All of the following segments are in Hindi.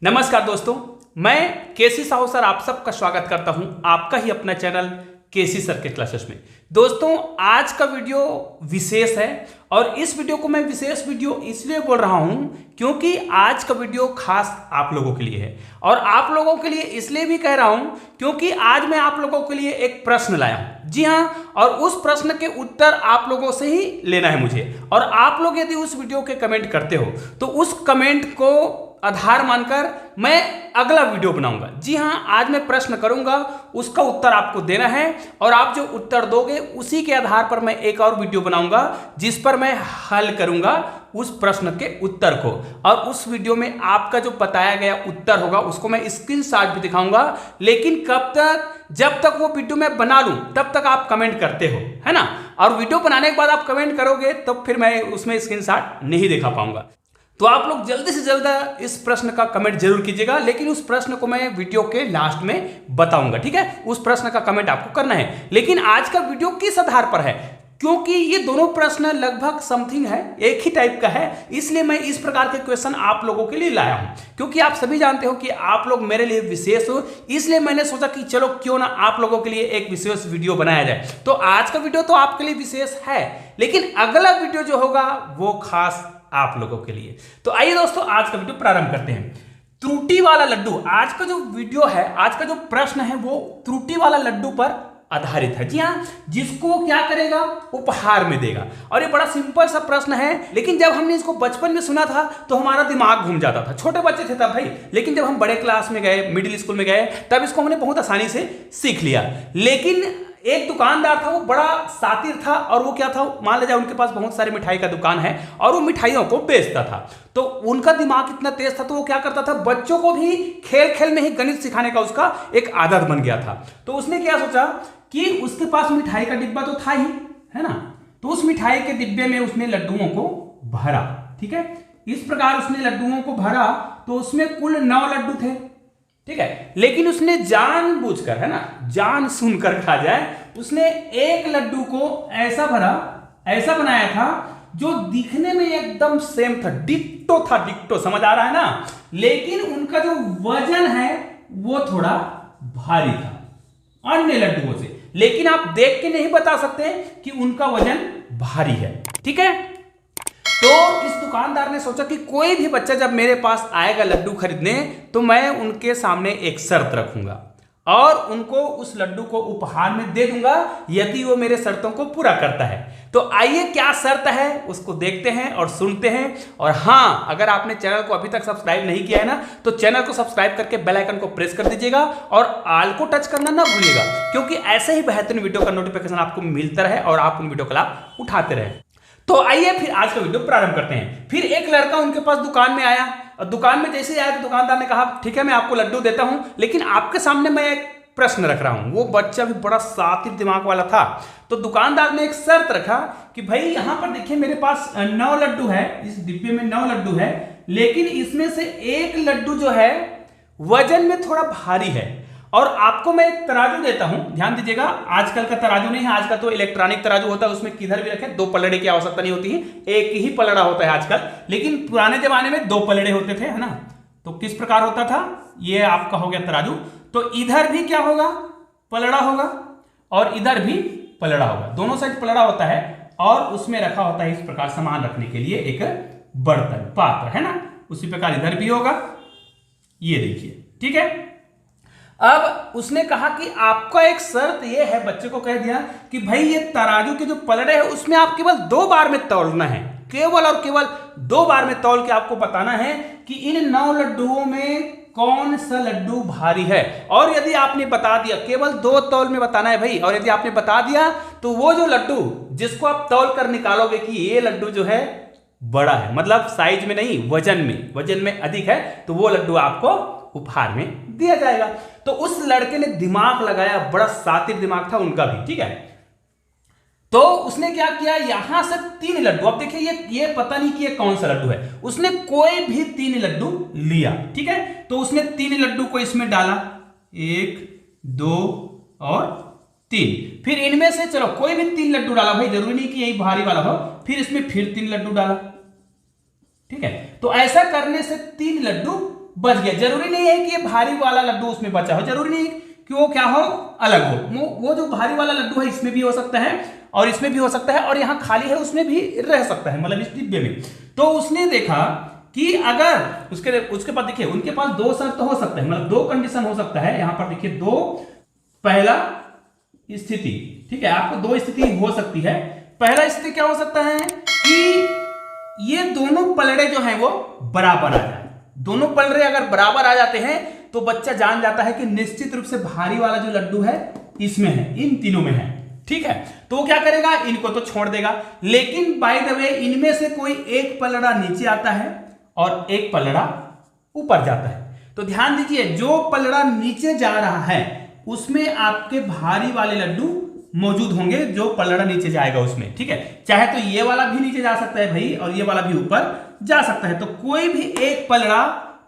नमस्कार दोस्तों, मैं केसी साहू सर आप सबका स्वागत करता हूं आपका ही अपना चैनल केसी सर के क्लासेस में। दोस्तों, आज का वीडियो विशेष है और इस वीडियो को मैं विशेष वीडियो इसलिए बोल रहा हूं क्योंकि आज का वीडियो खास आप लोगों के लिए है। और आप लोगों के लिए इसलिए भी कह रहा हूं क्योंकि आज मैं आप लोगों के लिए एक प्रश्न लाया हूं। जी हां, और उस प्रश्न के उत्तर आप लोगों से ही लेना है मुझे। और आप लोग यदि उस वीडियो के कमेंट करते हो तो उस कमेंट को आधार मानकर मैं अगला वीडियो बनाऊंगा। जी हां, आज मैं प्रश्न करूंगा, उसका उत्तर आपको देना है और आप जो उत्तर दोगे उसी के आधार पर मैं एक और वीडियो बनाऊंगा जिस पर मैं हल करूंगा उस प्रश्न के उत्तर को। और उस वीडियो में आपका जो बताया गया उत्तर होगा उसको मैं स्क्रीनशॉट भी दिखाऊंगा। लेकिन कब तक? जब तक वो वीडियो मैं बना लूं तब तक आप कमेंट करते हो, है ना। और वीडियो बनाने के बाद आप कमेंट करोगे तो फिर मैं उसमें स्क्रीनशॉट नहीं दिखा पाऊंगा। तो आप लोग जल्दी से जल्द इस प्रश्न का कमेंट जरूर कीजिएगा, लेकिन उस प्रश्न को मैं वीडियो के लास्ट में बताऊंगा। ठीक है, उस प्रश्न का कमेंट आपको करना है। लेकिन आज का वीडियो किस आधार पर है? क्योंकि ये दोनों प्रश्न लगभग समथिंग है, एक ही टाइप का है, इसलिए मैं इस प्रकार के क्वेश्चन आप लोगों के लिए लाया हूं। क्योंकि आप सभी जानते हो कि आप लोग मेरे लिए विशेष हो, इसलिए मैंने सोचा कि चलो क्यों ना आप लोगों के लिए एक विशेष वीडियो बनाया जाए। तो आज का वीडियो तो आपके लिए विशेष है, लेकिन अगला वीडियो जो होगा वो खास आप लोगों के लिए। तो आइए दोस्तों, आज का वीडियो प्रारंभ करते हैं। त्रुटि वाला लड्डू, आज का जो वीडियो है, आज का जो प्रश्न है वो त्रुटि वाला लड्डू पर आधारित है। जी हाँ, जिसको क्या करेगा? उपहार में देगा। और ये बड़ा सिंपल सा प्रश्न है, लेकिन जब हमने इसको बचपन में सुना था तो हमारा दिमाग घूम जाता था। छोटे बच्चे थे तब भाई, लेकिन जब हम बड़े क्लास में गए, मिडिल स्कूल में गए, तब इसको हमने बहुत आसानी से सीख लिया। लेकिन एक दुकानदार था, वो बड़ा शातिर था और वो क्या था, मान लीजिए उनके पास बहुत सारी मिठाई का दुकान है और वो मिठाइयों को बेचता था। तो उनका दिमाग इतना तेज था तो वो क्या करता था, बच्चों को भी खेल खेल में ही गणित सिखाने का उसका एक आदत बन गया था। तो उसने क्या सोचा कि उसके पास मिठाई का डिब्बा तो था ही, है ना। तो उस मिठाई के डिब्बे में उसने लड्डुओं को भरा। ठीक है, इस प्रकार उसने लड्डुओं को भरा तो उसमें कुल 9 लड्डू थे। ठीक है, लेकिन उसने जानबूझकर, है ना, जान सुनकर कहा जाए, उसने एक लड्डू को ऐसा भरा, ऐसा बनाया था जो दिखने में एकदम सेम था, डिट्टो था, डिट्टो, समझ आ रहा है ना। लेकिन उनका जो वजन है वो थोड़ा भारी था अन्य लड्डुओं से। लेकिन आप देख के नहीं बता सकते कि उनका वजन भारी है। ठीक है, तो इस दुकानदार ने सोचा कि कोई भी बच्चा जब मेरे पास आएगा लड्डू खरीदने तो मैं उनके सामने एक शर्त रखूंगा और उनको उस लड्डू को उपहार में दे दूंगा यदि वो मेरे शर्तों को पूरा करता है। तो आइए क्या शर्त है उसको देखते हैं और सुनते हैं। और हाँ, अगर आपने चैनल को अभी तक सब्सक्राइब नहीं किया है ना, तो चैनल को सब्सक्राइब करके बेल आइकन को प्रेस कर दीजिएगा और ऑल को टच करना ना भूलिएगा, क्योंकि ऐसे ही बेहतरीन वीडियो का नोटिफिकेशन आपको मिलता रहे और आप उन वीडियो का लाभ उठाते रहे। तो आइए फिर आज का वीडियो प्रारंभ करते हैं। फिर एक लड़का उनके पास दुकान में आया और दुकान में जैसे ही आया तो दुकानदार ने कहा, ठीक है, मैं आपको लड्डू देता हूं, लेकिन आपके सामने मैं एक प्रश्न रख रहा हूं। वो बच्चा भी बड़ा शातिर दिमाग वाला था। तो दुकानदार ने एक शर्त रखा कि भाई यहां पर देखिए मेरे पास 9 लड्डू है, इस डिब्बे में 9 लड्डू है, लेकिन इसमें से एक लड्डू जो है वजन में थोड़ा भारी है और आपको मैं एक तराजू देता हूं। ध्यान दीजिएगा, आजकल का तराजू नहीं है, आजकल तो इलेक्ट्रॉनिक तराजू होता है, उसमें किधर भी रखें 2 पलड़े की आवश्यकता नहीं होती है, एक ही पलड़ा होता है आजकल। लेकिन पुराने जमाने में 2 पलड़े होते थे, है ना। तो किस प्रकार होता था, ये आपका हो गया तराजू। तो इधर भी क्या होगा, पलड़ा होगा और इधर भी पलड़ा होगा, दोनों साइड पलड़ा होता है और उसमें रखा होता है इस प्रकार सामान रखने के लिए एक बर्तन, पात्र, है ना। उसी प्रकार इधर भी होगा, ये देखिए। ठीक है, अब उसने कहा कि आपका एक शर्त यह है, बच्चे को कह दिया कि भाई ये तराजू के जो पलड़े हैं उसमें आप केवल 2 बार में तौलना है, केवल और केवल 2 बार में तौल के आपको बताना है कि इन 9 लड्डुओं में कौन सा लड्डू भारी है। और यदि आपने बता दिया, केवल 2 तौल में बताना है भाई, और यदि आपने बता दिया तो वो जो लड्डू जिसको आप तौल कर निकालोगे कि ये लड्डू जो है बड़ा है, मतलब साइज में नहीं, वजन में अधिक है, तो वो लड्डू आपको उपहार में दिया जाएगा। तो उस लड़के ने दिमाग लगाया, बड़ा शातिर दिमाग था उनका भी। ठीक है, तो उसने क्या किया, यहां से 3 लड्डू, अब देखिए ये पता नहीं कि ये कौन सा लड्डू है, उसने कोई भी 3 लड्डू लिया। ठीक है, तो उसने 3 लड्डू को इसमें डाला, 1, 2 और 3। फिर इनमें से चलो कोई भी 3 लड्डू डाला, भाई जरूरी नहीं कि यही भारी वाला हो। फिर इसमें फिर 3 लड्डू डाला। ठीक है, तो ऐसा करने से 3 लड्डू बच गया। जरूरी नहीं है कि ये भारी वाला लड्डू उसमें बचा हो, जरूरी नहीं कि वो क्या हो, अलग हो। वो जो भारी वाला लड्डू है इसमें भी हो सकता है और इसमें भी हो सकता है और यहाँ खाली है उसमें भी रह सकता है, मतलब इस डिब्बे में। तो उसने देखा कि अगर उसके पास देखिए उनके पास दो शर्त हो सकते हैं, मतलब दो कंडीशन हो सकता है। यहां पर देखिए दो, पहला स्थिति, ठीक है, आपको दो स्थिति हो सकती है। पहला स्थिति क्या हो सकता है कि ये दोनों पलड़े जो हैं वो बराबर आ जाए। दोनों पलड़े अगर बराबर आ जाते हैं तो बच्चा जान जाता है कि निश्चित रूप से भारी वाला जो लड्डू है इसमें है, इन तीनों में है, ठीक है। तो वो क्या करेगा, इनको तो छोड़ देगा, लेकिन बाय द वे इनमें से कोई एक पलड़ा नीचे आता है और एक पलड़ा ऊपर जाता है। तो ध्यान दीजिए, जो पलड़ा नीचे जा रहा है उसमें आपके भारी वाले लड्डू मौजूद होंगे, जो पलड़ा नीचे जाएगा उसमें, ठीक है। चाहे तो ये वाला भी नीचे जा सकता है भाई और ये वाला भी ऊपर जा सकता है। तो कोई भी एक पलड़ा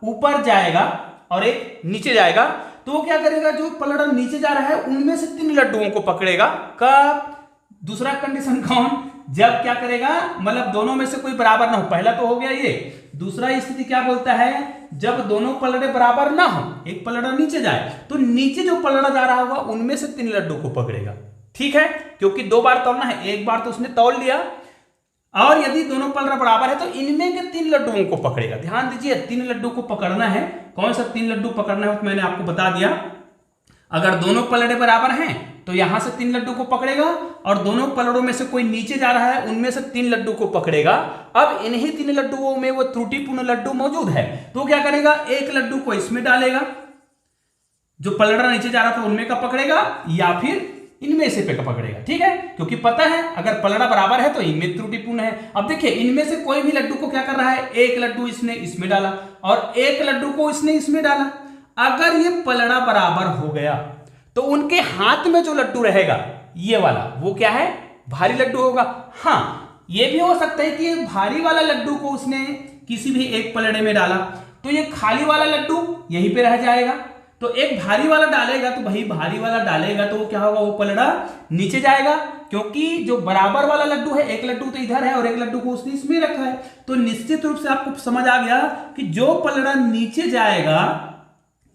ऊपर जाएगा और एक नीचे जाएगा। तो वो क्या करेगा, जो पलड़ा नीचे जा रहा है उनमें से 3 लड्डुओं को पकड़ेगा। कब? दूसरा कंडीशन कौन, जब क्या करेगा, मतलब दोनों में से कोई बराबर ना हो। पहला तो हो गया ये, दूसरा स्थिति क्या बोलता है, जब दोनों पलड़े बराबर ना हो, एक पलड़ा नीचे जाए तो नीचे जो पलड़ा जा रहा होगा उनमें से 3 लड्डू को पकड़ेगा, ठीक है। क्योंकि 2 बार तौलना है, एक बार तो उसने तौल लिया, और यदि दोनों पलड़ा बराबर है तो इनमें के 3 लड्डुओं को पकड़ेगा। ध्यान दीजिए, 3 लड्डू को पकड़ना है। कौन सा 3 लड्डू पकड़ना है तो मैंने आपको बता दिया। अगर दोनों पलड़े बराबर हैं तो यहां से 3 लड्डू को पकड़ेगा और दोनों पलड़ों में से कोई नीचे जा रहा है उनमें से 3 लड्डू को पकड़ेगा। अब इन्हीं 3 लड्डुओं में वो त्रुटिपूर्ण लड्डू मौजूद है, तो क्या करेगा, एक लड्डू को इसमें डालेगा, जो पलड़ा नीचे जा रहा था उनमें का पकड़ेगा, या फिर इनमें से पे का पकड़ेगा, ठीक है। क्योंकि पता है अगर पलड़ा बराबर है तो इनमें त्रुटिपूर्ण है। अब देखिए, इनमें से कोई भी लड्डू को क्या कर रहा है, एक लड्डू इसने इसमें डाला और एक लड्डू को इसने इसमें डाला। अगर ये पलड़ा बराबर हो गया तो उनके हाथ में जो लड्डू रहेगा ये वाला, वो क्या है, भारी लड्डू होगा। हाँ, ये भी हो सकता है कि भारी वाला लड्डू को उसने किसी भी एक पलड़े में डाला तो ये खाली वाला लड्डू यहीं पे रह जाएगा। तो एक भारी वाला डालेगा तो भाई भारी वाला डालेगा तो क्या होगा, वो पलड़ा नीचे जाएगा, क्योंकि जो बराबर वाला लड्डू है, एक लड्डू तो इधर है और एक लड्डू को उसने इसमें रखा है। तो निश्चित रूप से आपको समझ आ गया कि जो पलड़ा नीचे जाएगा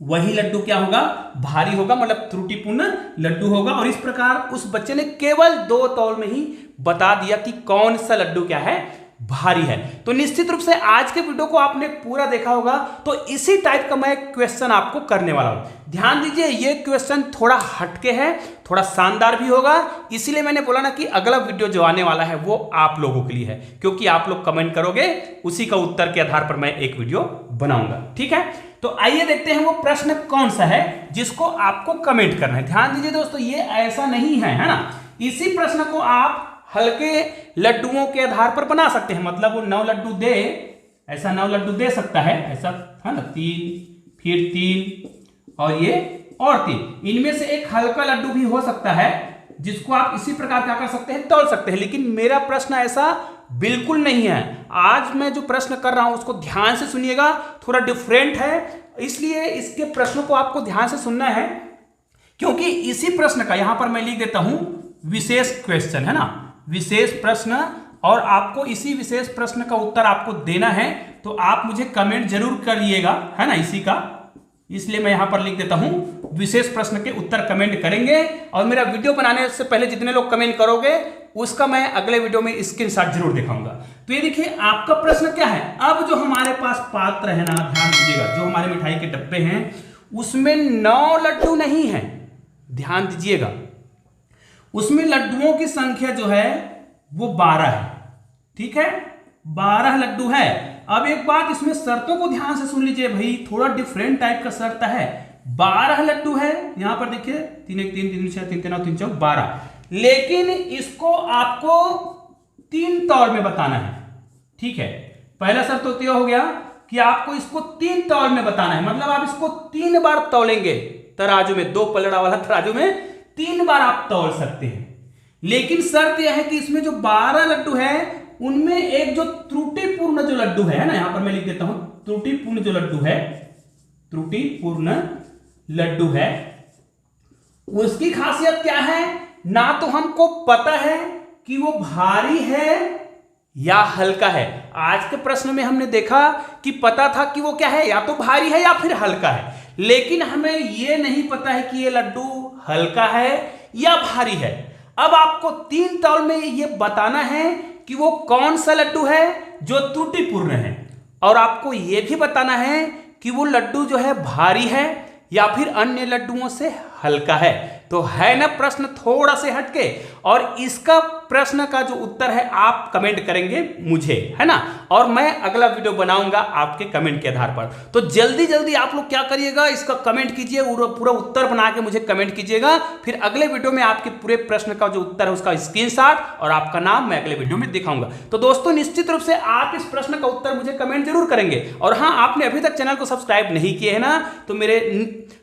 वही लड्डू क्या होगा, भारी होगा, मतलब त्रुटिपूर्ण लड्डू होगा। और इस प्रकार उस बच्चे ने केवल 2 तौल में ही बता दिया कि कौन सा लड्डू क्या है, भारी है। तो निश्चित रूप से आज के वीडियो को आपने पूरा देखा होगा, तो इसी टाइप का मैं क्वेश्चन आपको करने वाला हूं। ध्यान दीजिए, ये क्वेश्चन थोड़ा हटके है, थोड़ा शानदार भी होगा, इसीलिए मैंने बोला ना कि अगला वीडियो जो आने वाला है वो आप लोगों के लिए है, क्योंकि आप लोग कमेंट करोगे, उसी का उत्तर के आधार पर मैं एक वीडियो बनाऊंगा, ठीक है। तो आइए देखते हैं वो प्रश्न कौन सा है जिसको आपको कमेंट करना है। ध्यान दीजिए दोस्तों, ये ऐसा नहीं है ना, इसी प्रश्न को आप हल्के लड्डुओं के आधार पर बना सकते हैं। मतलब वो 9 लड्डू दे, ऐसा 9 लड्डू दे सकता है, ऐसा है ना, 3 फिर 3 और ये और 3, इनमें से एक हल्का लड्डू भी हो सकता है जिसको आप इसी प्रकार क्या कर सकते हैं, तौल सकते हैं। लेकिन मेरा प्रश्न ऐसा बिल्कुल नहीं है। आज मैं जो प्रश्न कर रहा हूं उसको ध्यान से सुनिएगा, थोड़ा डिफरेंट है, इसलिए इसके प्रश्नों को आपको ध्यान से सुनना है, क्योंकि इसी प्रश्न का यहां पर मैं लिख देता हूं विशेष क्वेश्चन, है ना, विशेष प्रश्न, और आपको इसी विशेष प्रश्न का उत्तर आपको देना है। तो आप मुझे कमेंट जरूर करिएगा, है ना, इसी का, इसलिए मैं यहां पर लिख देता हूं विशेष प्रश्न के उत्तर कमेंट करेंगे। और मेरा वीडियो बनाने से पहले जितने लोग कमेंट करोगे उसका मैं अगले वीडियो में स्क्रीनशॉट जरूर दिखाऊंगा। तो ये देखिए आपका प्रश्न क्या है। अब जो हमारे पास पात्र है ना, ध्यान दीजिएगा, जो हमारे मिठाई के डब्बे हैं उसमें 9 लड्डू नहीं है, ध्यान दीजिएगा, उसमें लड्डुओं की संख्या जो है वो 12 है, ठीक है, 12 लड्डू है। अब एक बात, इसमें शर्तों को ध्यान से सुन लीजिए भाई, थोड़ा डिफरेंट टाइप का शर्त है। 12 लड्डू है, यहां पर देखिए 3 1 3 3 6 3 3 9 3 4 12, लेकिन इसको आपको 3 तौल में बताना है, ठीक है। पहला शर्त तो यह हो गया कि आपको इसको 3 तौल में बताना है, मतलब आप इसको 3 बार तौलेंगे तराजू में, 2 पलड़ा वाला तराजू में 3 बार आप तौल सकते हैं। लेकिन शर्त यह है कि इसमें जो 12 लड्डू है उनमें एक जो त्रुटिपूर्ण जो लड्डू है ना, यहां पर मैं लिख देता हूं त्रुटिपूर्ण जो लड्डू है, त्रुटिपूर्ण लड्डू है, उसकी खासियत क्या है, ना तो हमको पता है कि वो भारी है या हल्का है। आज के प्रश्न में हमने देखा कि पता था कि वो क्या है, या तो भारी है या फिर हल्का है, लेकिन हमें ये नहीं पता है कि ये लड्डू हल्का है या भारी है। अब आपको 3 तौल में ये बताना है कि वो कौन सा लड्डू है जो त्रुटिपूर्ण है, और आपको ये भी बताना है कि वो लड्डू जो है भारी है या फिर अन्य लड्डुओं से हल्का है। तो है ना प्रश्न थोड़ा से हटके, और इसका प्रश्न का जो उत्तर है आप कमेंट करेंगे मुझे, है ना, और मैं अगला वीडियो बनाऊंगा आपके कमेंट के आधार पर। तो जल्दी जल्दी आप लोग क्या करिएगा, इसका कमेंट कीजिए, पूरा उत्तर बना के मुझे कमेंट कीजिएगा। फिर अगले वीडियो में आपके पूरे प्रश्न का जो उत्तर है उसका स्क्रीनशॉट और आपका नाम मैं अगले वीडियो में दिखाऊंगा। तो दोस्तों निश्चित रूप से आप इस प्रश्न का उत्तर मुझे कमेंट जरूर करेंगे। और हाँ, आपने अभी तक चैनल को सब्सक्राइब नहीं किए है ना,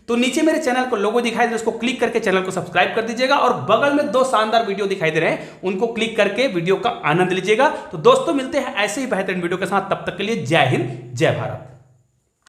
तो नीचे मेरे चैनल को लोगो दिखाई दे रहा है, उसको क्लिक करके चैनल को सब्सक्राइब कर दीजिएगा, और बगल में 2 शानदार वीडियो दिखाई दे रहे हैं, उनको क्लिक करके वीडियो का आनंद लीजिएगा। तो दोस्तों मिलते हैं ऐसे ही बेहतरीन वीडियो के साथ, तब तक के लिए जय हिंद जय भारत।